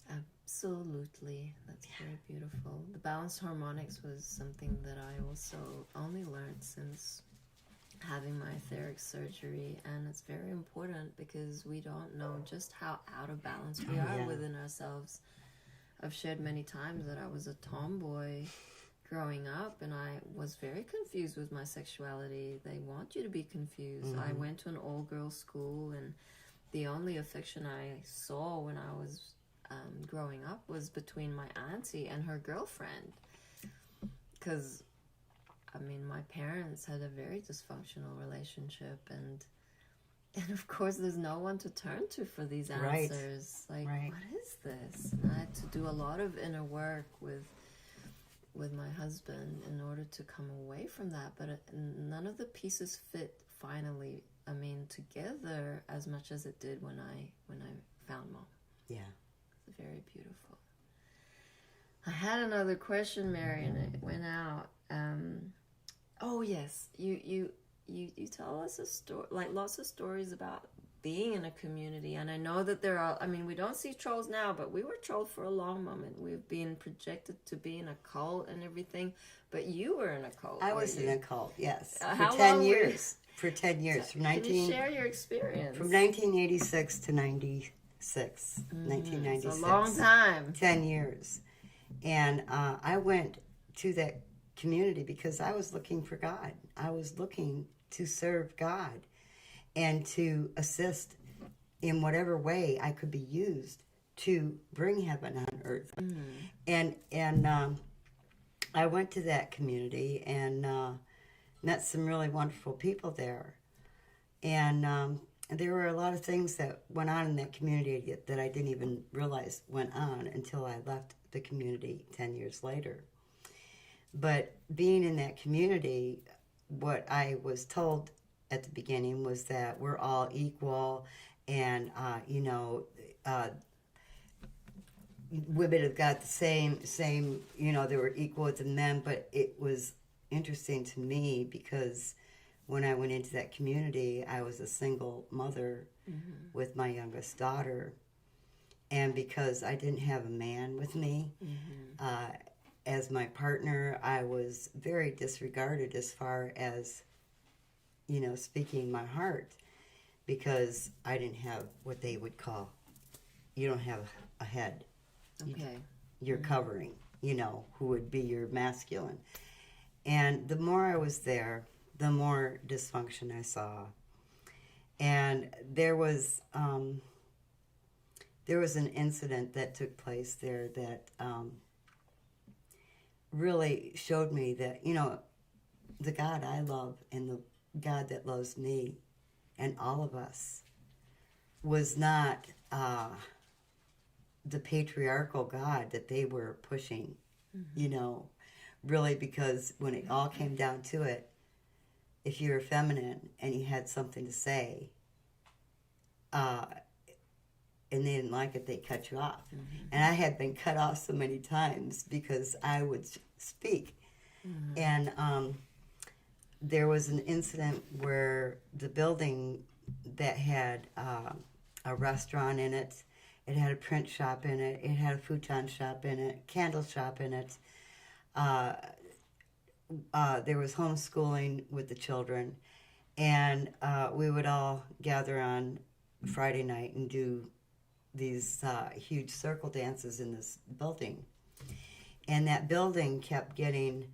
Absolutely. That's very beautiful. The balanced harmonics was something that I also only learned since having my etheric surgery, and it's very important because we don't know just how out of balance we are within ourselves. I've shared many times that I was a tomboy growing up, and I was very confused with my sexuality. They want you to be confused. I went to an all-girls school, and the only affection I saw when I was growing up was between my auntie and her girlfriend, because my parents had a very dysfunctional relationship, and of course there's no one to turn to for these answers. What is this? And I had to do a lot of inner work with my husband in order to come away from that, but none of the pieces fit finally, together as much as it did when I found Mom. Yeah. It's very beautiful. I had another question, Mary, and it went out. Oh yes, you tell us a story, like lots of stories about being in a community, and I know that there are. We don't see trolls now, but we were trolled for a long moment. We've been projected to be in a cult and everything, but you were in a cult. I was in a cult, yes, how for 10 long years. For 10 years, Can you share your experience? From 1986 to 96, 1996. It's a long time. 10 years, and I went to that community because I was looking for God. I was looking to serve God and to assist in whatever way I could be used to bring heaven on earth. And I went to that community and met some really wonderful people there. And there were a lot of things that went on in that community that I didn't even realize went on until I left the community 10 years later. But being in that community, what I was told at the beginning was that we're all equal, and women have got the same. They were equal with the men. But it was interesting to me because when I went into that community, I was a single mother with my youngest daughter, and because I didn't have a man with me. As my partner, I was very disregarded as far as, speaking my heart, because I didn't have what they would call, you don't have a head. Okay. You're covering, who would be your masculine. And the more I was there, the more dysfunction I saw. And there was an incident that took place there that really showed me that, the God I love and the God that loves me and all of us was not the patriarchal God that they were pushing, really, because when it all came down to it, if you were feminine and you had something to say, and they didn't like it, they cut you off. And I had been cut off so many times because I would speak. And there was an incident where the building that had a restaurant in it, it had a print shop in it, it had a futon shop in it, candle shop in it. There was homeschooling with the children, and we would all gather on Friday night and do these huge circle dances in this building. And that building kept getting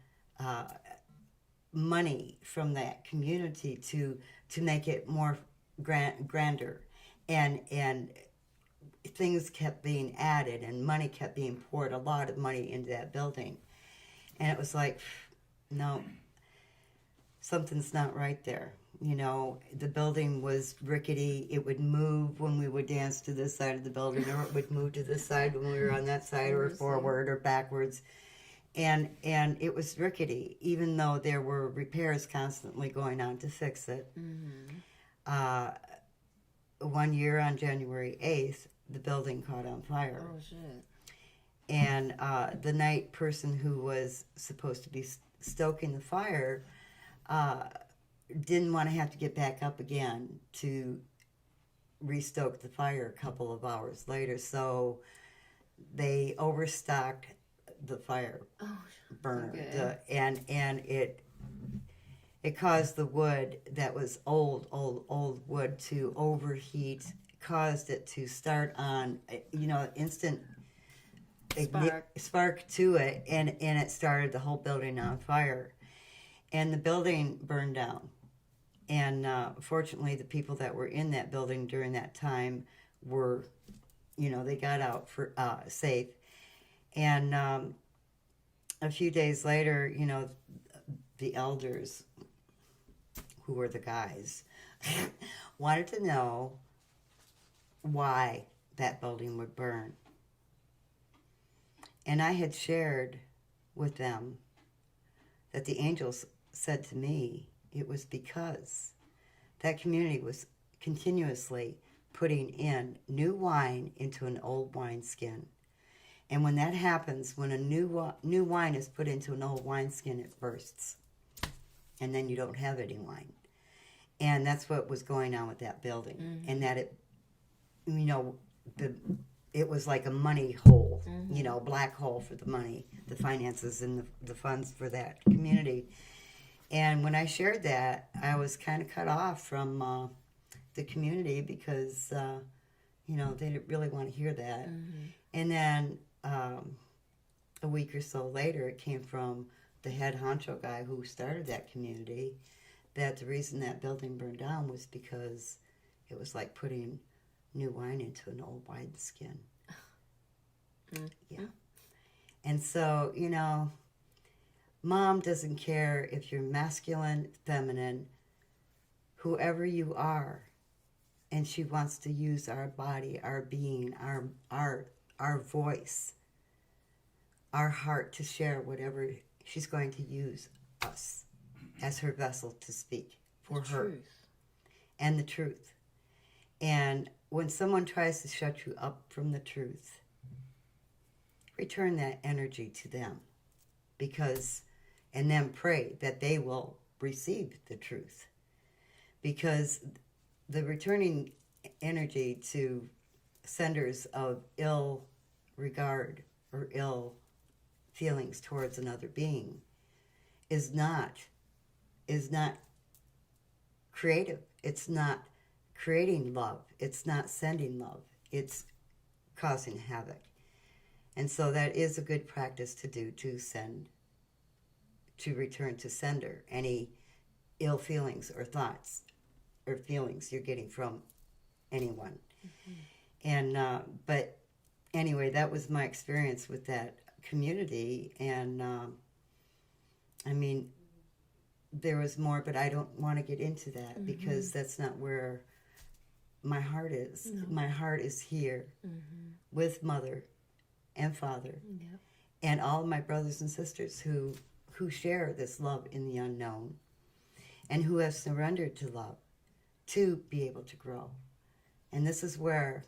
money from that community to make it more grander. And things kept being added and money kept being poured, a lot of money into that building. And it was like, no, something's not right there. You know, the building was rickety. It would move when we would dance to this side of the building, or it would move to this side when we were on that side, or forward or backwards. And it was rickety, even though there were repairs constantly going on to fix it. One year on January 8th, the building caught on fire. Oh, shit. And the night person who was supposed to be stoking the fire didn't want to have to get back up again to restoke the fire a couple of hours later. So they overstocked the fire burner. Okay. And it caused the wood that was old wood to overheat, caused it to start on, instant spark to it, and it started the whole building on fire. And the building burned down. And fortunately, the people that were in that building during that time were, they got out for safe. And a few days later, the elders, who were the guys, wanted to know why that building would burn. And I had shared with them that the angels said to me it was because that community was continuously putting in new wine into an old wineskin. And when that happens, when a new wine is put into an old wineskin, it bursts. And then you don't have any wine. And that's what was going on with that building. Mm-hmm. And that it was like a money hole, mm-hmm. Black hole for the money, the finances and the funds for that community. And when I shared that, I was kind of cut off from the community because, they didn't really want to hear that. Mm-hmm. And then a week or so later, it came from the head honcho guy who started that community that the reason that building burned down was because it was like putting new wine into an old wineskin. Mm-hmm. Yeah. And so, Mom doesn't care if you're masculine, feminine, whoever you are, and she wants to use our body, our being, our voice, our heart to share whatever she's going to use us as her vessel to speak for her. Truth. And the truth. And when someone tries to shut you up from the truth, return that energy to them, and then pray that they will receive the truth. Because the returning energy to senders of ill regard or ill feelings towards another being is not creative. It's not creating love. It's not sending love. It's causing havoc. And so that is a good practice to do, to return to sender any ill feelings or thoughts or feelings you're getting from anyone. Mm-hmm. And but anyway, that was my experience with that community. And there was more, but I don't want to get into that, mm-hmm. because that's not where my heart is. No. My heart is here, mm-hmm. with Mother and Father, yep. and all my brothers and sisters who share this love in the unknown and who have surrendered to love to be able to grow. And this is where,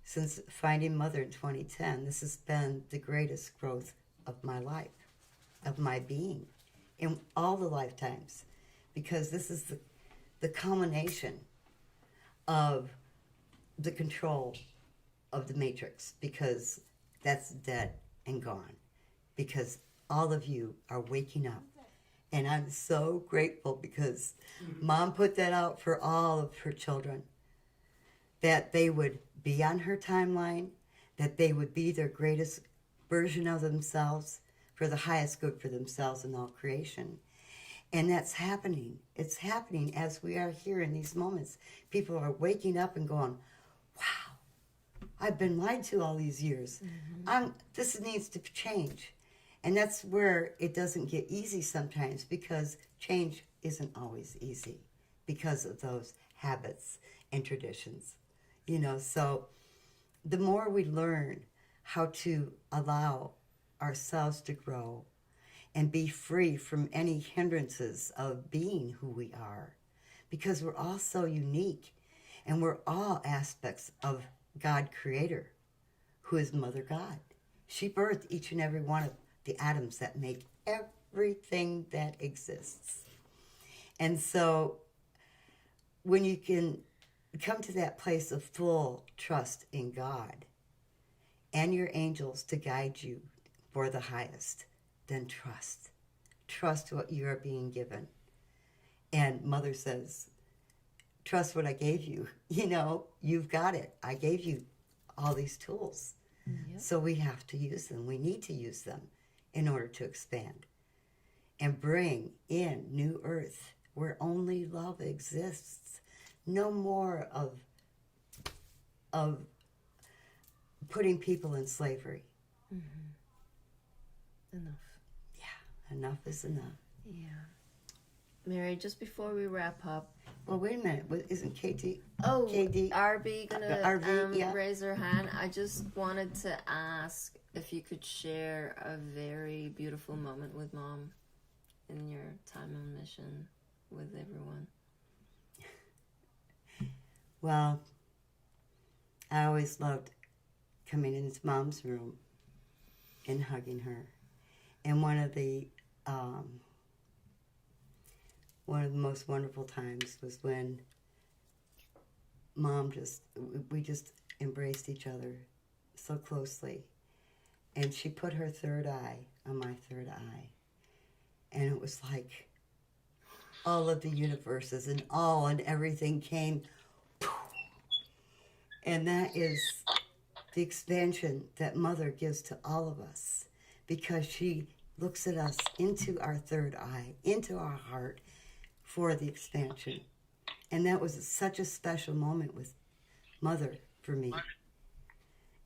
since finding Mother in 2010, this has been the greatest growth of my life, of my being, in all the lifetimes, because this is the culmination of the control of the Matrix, because that's dead and gone, because all of you are waking up. And I'm so grateful because Mom put that out for all of her children, that they would be on her timeline, that they would be their greatest version of themselves for the highest good for themselves and all creation. And that's happening. It's happening as we are here in these moments. People are waking up and going, wow, I've been lied to all these years. This needs to change. And that's where it doesn't get easy sometimes, because change isn't always easy because of those habits and traditions. So the more we learn how to allow ourselves to grow and be free from any hindrances of being who we are, because we're all so unique and we're all aspects of God Creator, who is Mother God. She birthed each and every one of the atoms that make everything that exists. And so when you can come to that place of full trust in God and your angels to guide you for the highest, then trust. Trust what you are being given. And Mother says, trust what I gave you. You've got it. I gave you all these tools. Yep. So we have to use them. We need to use them in order to expand and bring in new earth where only love exists. No more of putting people in slavery. Enough. Yeah, enough is enough. Yeah. Mary, just before we wrap up. Well, wait a minute. Isn't KD? Oh, KD? RB gonna RV, yeah. raise her hand. I just wanted to ask if you could share a very beautiful moment with Mom in your time on mission with everyone. Well, I always loved coming into Mom's room and hugging her. And one of the most wonderful times was when Mom we just embraced each other so closely. And she put her third eye on my third eye. And it was like all of the universes and all and everything came. And that is the expansion that Mother gives to all of us, because she looks at us into our third eye, into our heart for the expansion. And that was such a special moment with Mother for me.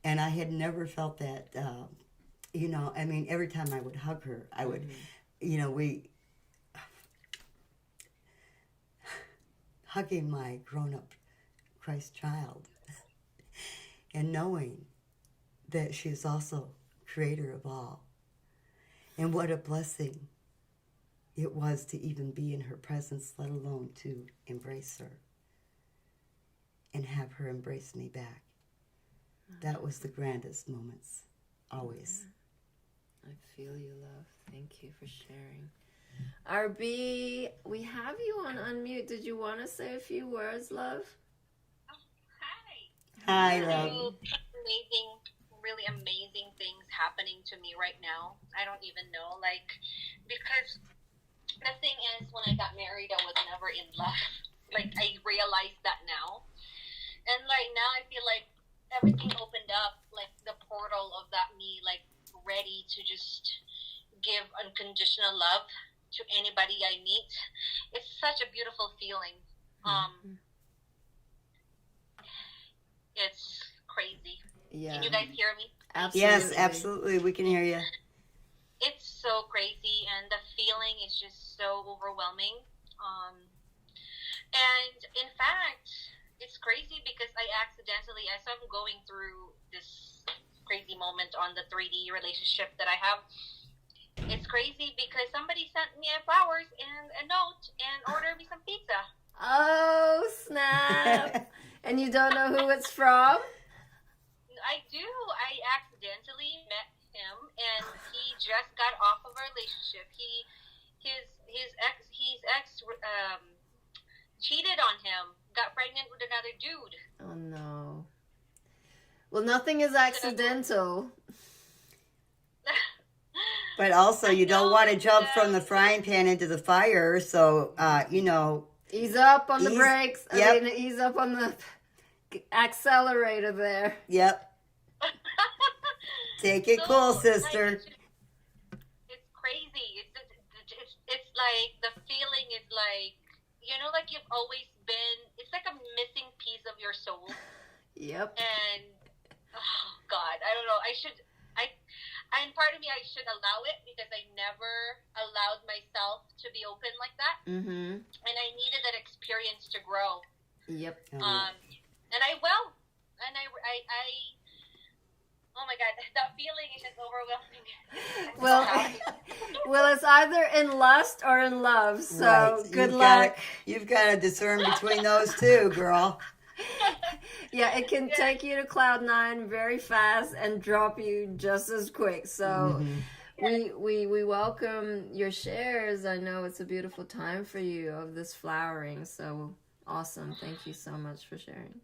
And I had never felt that, every time I would hug her, I would, hugging my grown-up Christ child and knowing that she is also creator of all. And what a blessing it was to even be in her presence, let alone to embrace her and have her embrace me back. That was the grandest moments, always. I feel you, love. Thank you for sharing. RB, we have you on unmute. Did you want to say a few words, love? Hi, So, love. really amazing things happening to me right now. I don't even know, because the thing is, when I got married, I was never in love. I realized that now. And now I feel like everything opened up, the portal of that me, ready to just give unconditional love to anybody I meet. It's such a beautiful feeling. It's crazy. Yeah. Can you guys hear me? Absolutely. Yes, absolutely. We can hear you. It's so crazy, and the feeling is just so overwhelming. And in fact, it's crazy because I saw I'm going through this crazy moment on the 3D relationship that I have. It's crazy because somebody sent me flowers and a note and ordered me some pizza. Oh, snap. And you don't know who it's from? I do. I accidentally met him, and he just got off of a relationship. His ex cheated on him, got pregnant with another dude. Oh, no. Well, nothing is accidental. But also, you don't want to jump from the frying pan into the fire, so, Ease up on the brakes. Yep. Ease up on the accelerator there. Yep. Take it cool, sister. It's crazy. It's like the feeling is you've always been. It's like a missing piece of your soul. Yep. And and part of me, I should allow it because I never allowed myself to be open like that. Mm-hmm. And I needed that experience to grow. Yep. And I will. And oh my God, that feeling is just overwhelming. I'm so happy. Well, it's either in lust or in love. So Right. good luck. You've got to discern between those two, girl. Yeah, it can take you to cloud 9 very fast and drop you just as quick. So we welcome your shares. I know it's a beautiful time for you of this flowering. So awesome. Thank you so much for sharing.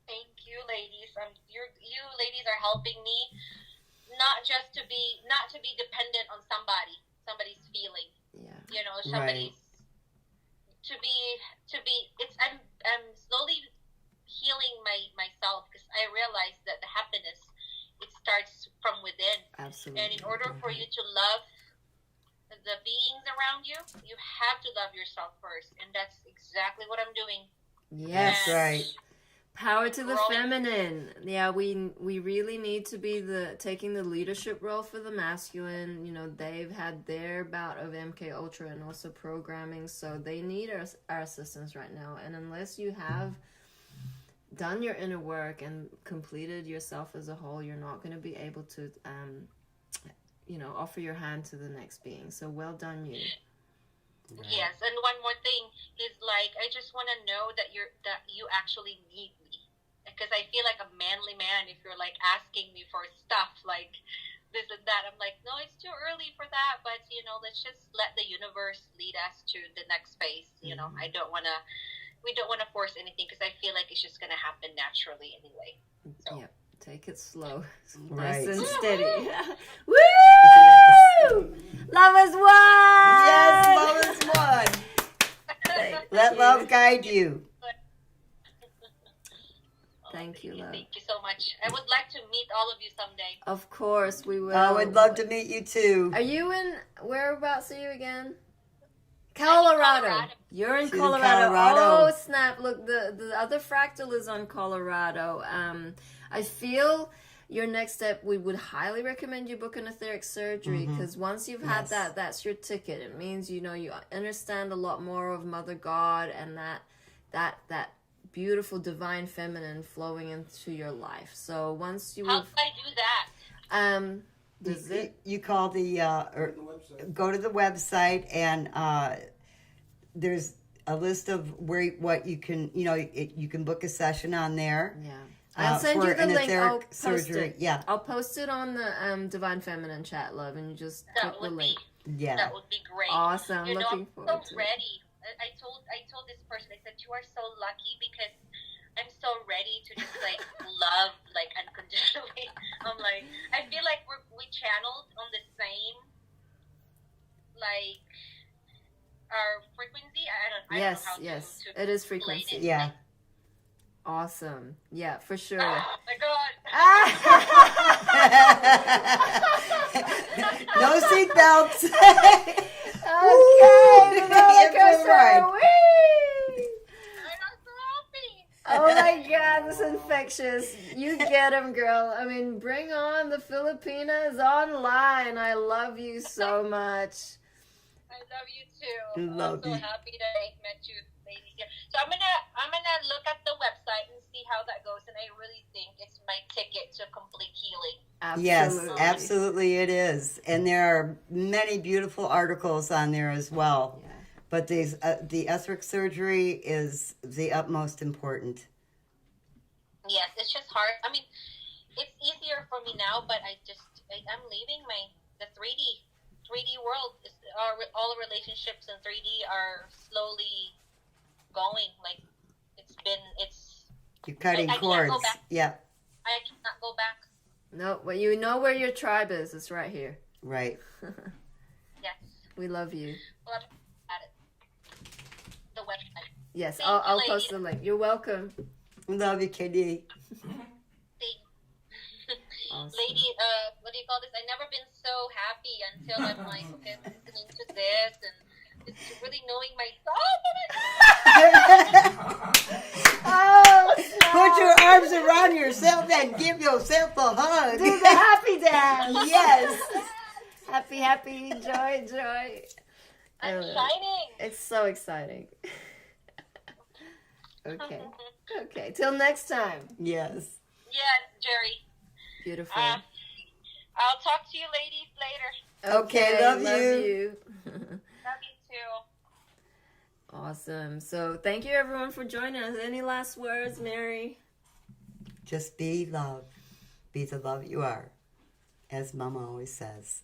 Thank you, ladies. You ladies are helping me not to be dependent on somebody's feeling. Yeah. You know, somebody's to be. I'm slowly healing myself because I realize that the happiness, it starts from within. Absolutely. And in order for you to love the beings around you, you have to love yourself first, and that's exactly what I'm doing. Yes. That's right. Power to the Growing. feminine. Yeah, we really need to be taking the leadership role for the masculine. You know, they've had their bout of MK Ultra and also programming, so they need our assistance right now. And unless you have done your inner work and completed yourself as a whole, you're not going to be able to, offer your hand to the next being. So well done, you. Right. Yes, and one more thing is like I just want to know that you actually need me, because I feel like a manly man if you're like asking me for stuff like this and that. I'm like, no, it's too early for that. But let's just let the universe lead us to the next phase. We don't want to force anything because I feel like it's just gonna happen naturally anyway. So. Yep. Take it slow. Right. Nice and steady. Woo! Love is one! Yes, love is one. Let love guide you. Thank you, love. Thank you so much. I would like to meet all of you someday. Of course, we will. I would love to meet you too. Are you in, whereabouts are you again? Colorado. Colorado. You're in She's in Colorado. Colorado. Oh, snap. Look, the other fractal is on Colorado. I feel your next step, we would highly recommend you book an etheric surgery because once you've had that, that's your ticket. It means, you understand a lot more of Mother God and that beautiful divine feminine flowing into your life. So once you How do I do that? Does it? You call or go to the website and there's a list of what you can you can book a session on there. Yeah. I'll send for you the an link. etheric I'll post surgery. it. Yeah. I'll post it on the Divine Feminine chat, love, and you just click the link. Yeah. That would be great. Awesome. Looking I'm forward so to it. ready. I told this person, I said, you are so lucky because I'm so ready to just like love like unconditionally. I'm like, I feel like we channeled on the same like our frequency. I don't know how Yes. to It is explain frequency. it. Yeah. Awesome. Yeah, for sure. Oh my God. No seatbelts. Okay, the roller It's all coaster. right. Whee! I'm so happy. Oh my God, this is infectious. You get him, girl. I mean, bring on the Filipinas online. I love you so much. I love you too. Love I'm so you. happy that I met you, ladies. Yeah. So I'm gonna look at the website and see how that goes, and I really think it's my ticket to complete healing. Yes, absolutely it is. And there are many beautiful articles on there as well. Yeah. But the etheric surgery is the utmost important. Yes, it's just hard. I mean, it's easier for me now, but I'm leaving the 3D world. All the relationships in 3D are slowly going. Like You're cutting I can't go cords. back. Yeah, I cannot go back. No, but you know where your tribe is. It's right here. right. Yes, We love you. well, I'm at it. The website. Yes, Thank I'll you, post the link. You're welcome. Love you, Kitty. Awesome. Lady, what do you call this? I've never been so happy until I'm like, okay, listening to this and just really knowing myself. Oh my God! Oh, snap. Put your arms around yourself and give yourself a hug. Do the happy dance. Yes. Happy, happy, joy, joy. I love it. Exciting. It's so exciting. Okay. Okay. Till next time. Yes. Yes, Jerry. Beautiful. I'll talk to you ladies later. Okay, love you. Love you too. Awesome. So thank you everyone for joining us. Any last words, Mary? Just be love. Be the love you are. As Mama always says.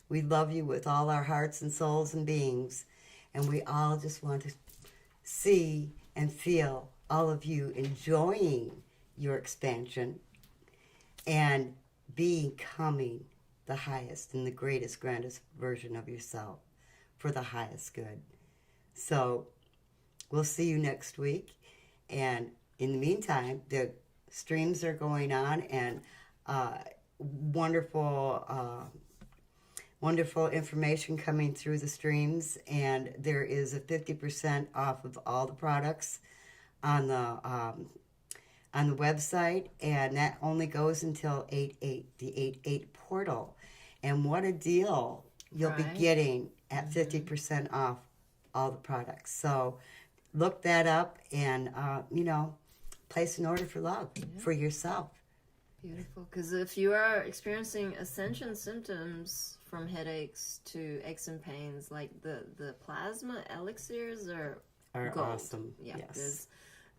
We love you with all our hearts and souls and beings. And we all just want to see and feel all of you enjoying your expansion and becoming the highest and the greatest, grandest version of yourself for the highest good. So we'll see you next week. And in the meantime, the streams are going on, and wonderful information coming through the streams. And there is a 50% off of all the products on the website, and that only goes until 8/8, the 8/8 portal. And what a deal you'll be Right. getting at 50% off all the products. So look that up and, place an order for love for yourself. Beautiful. Because if you are experiencing ascension symptoms from headaches to aches and pains, like the plasma elixirs are gold. Awesome. Yeah. Yes. There's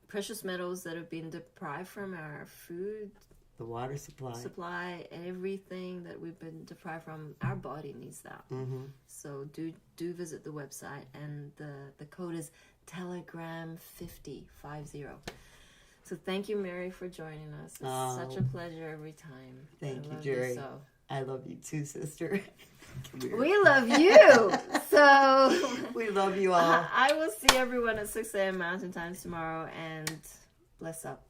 precious metals that have been deprived from our food The water supply. everything that we've been deprived from. Our body needs that. Mm-hmm. So do visit the website, and the code is Telegram50. So thank you, Mary, for joining us. It's such a pleasure every time. Thank I you, love Jerry. so. I love you too, sister. Come here. We love you. So We love you all. I will see everyone at 6 a.m. Mountain Time tomorrow, and bless up.